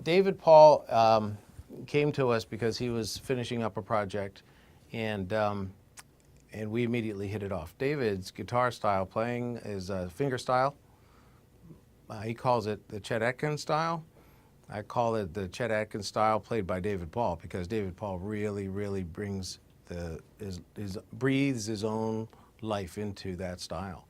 David Paul came to us because he was finishing up a project, and we immediately hit it off. David's guitar style playing is finger style. He calls it the Chet Atkins style. I call it the Chet Atkins style played by David Paul, because David Paul really, really brings breathes his own life into that style.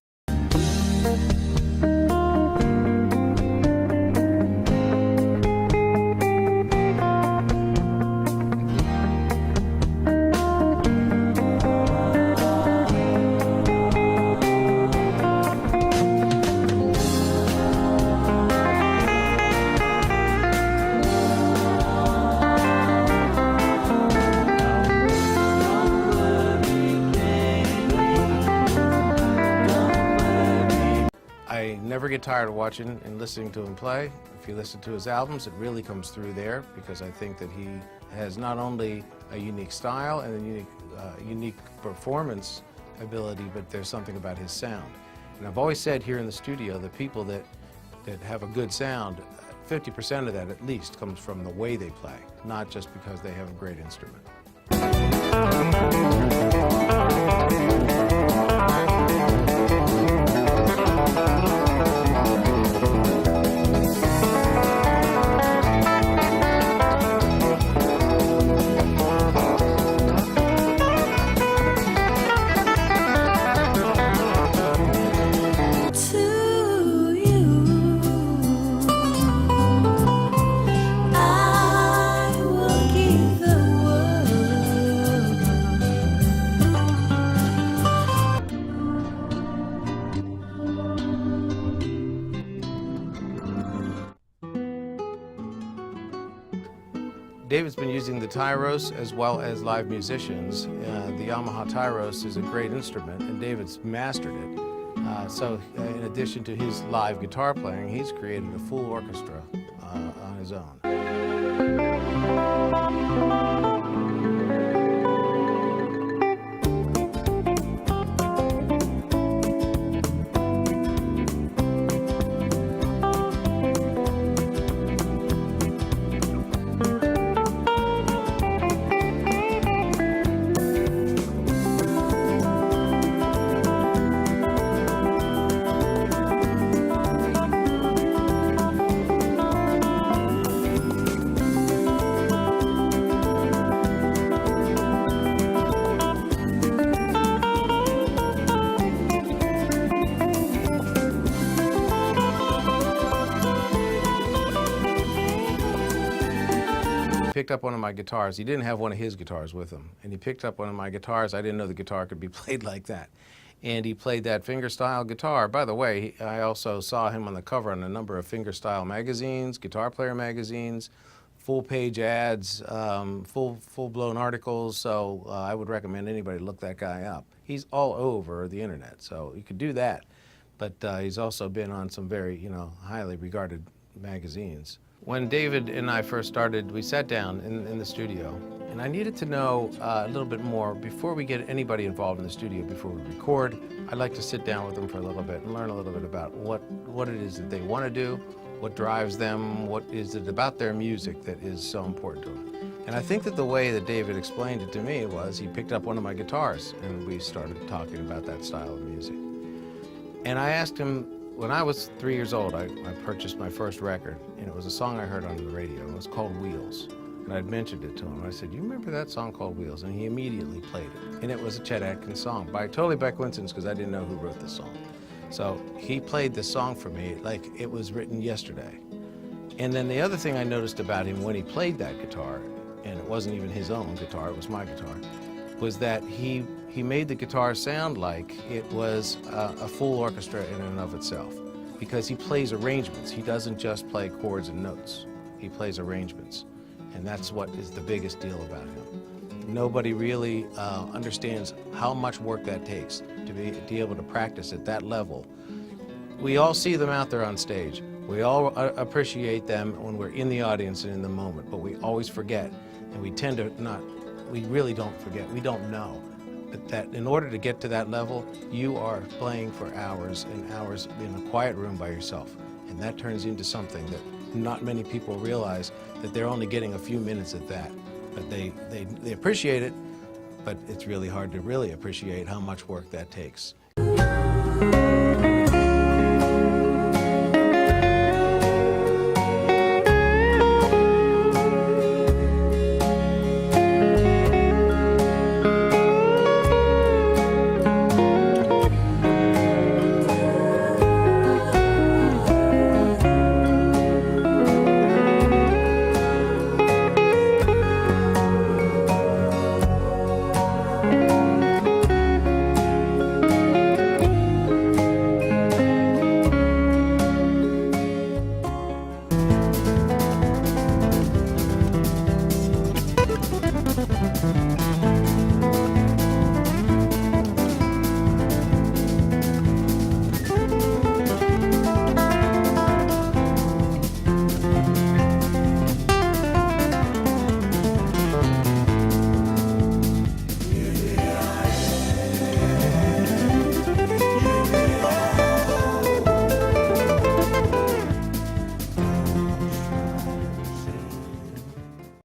I never get tired of watching and listening to him play. If you listen to his albums, it really comes through there, because I think that he has not only a unique style and a unique performance ability, but there's something about his sound. And I've always said here in the studio, the people that have a good sound, 50% of that at least comes from the way they play, not just because they have a great instrument. David's been using the Tyros as well as live musicians. The Yamaha Tyros is a great instrument, and David's mastered it. So in addition to his live guitar playing, he's created a full orchestra on his own. Picked up one of my guitars. He didn't have one of his guitars with him, and he picked up one of my guitars. I didn't know the guitar could be played like that, and he played that fingerstyle guitar. By the way, I also saw him on the cover on a number of fingerstyle magazines, guitar player magazines, full-page ads, full-blown articles. So I would recommend anybody look that guy up. He's all over the internet, so you could do that. But he's also been on some very, highly regarded magazines. When David and I first started, we sat down in the studio, and I needed to know a little bit more before we get anybody involved in the studio, before we record. I'd like to sit down with them for a little bit and learn a little bit about what it is that they want to do, what drives them, what is it about their music that is so important to them. And I think that the way that David explained it to me was he picked up one of my guitars, and we started talking about that style of music. And I asked him, when I was 3 years old, I purchased my first record, and it was a song I heard on the radio. It was called Wheels, and I'd mentioned it to him. I said, "You remember that song called Wheels?" And he immediately played it. And it was a Chet Atkins song, totally by coincidence, because I didn't know who wrote the song. So he played the song for me like it was written yesterday. And then the other thing I noticed about him when he played that guitar, and it wasn't even his own guitar, it was my guitar, was that he made the guitar sound like it was a full orchestra in and of itself, because he plays arrangements. He doesn't just play chords and notes. He plays arrangements, and that's what is the biggest deal about him. Nobody really understands how much work that takes to be able to practice at that level. We all see them out there on stage. We all appreciate them when we're in the audience and in the moment, but we always forget, and we tend to not, we really don't forget, we don't know that in order to get to that level, you are playing for hours and hours in a quiet room by yourself, and that turns into something that not many people realize that they're only getting a few minutes at that. But they appreciate it, but it's really hard to really appreciate how much work that takes.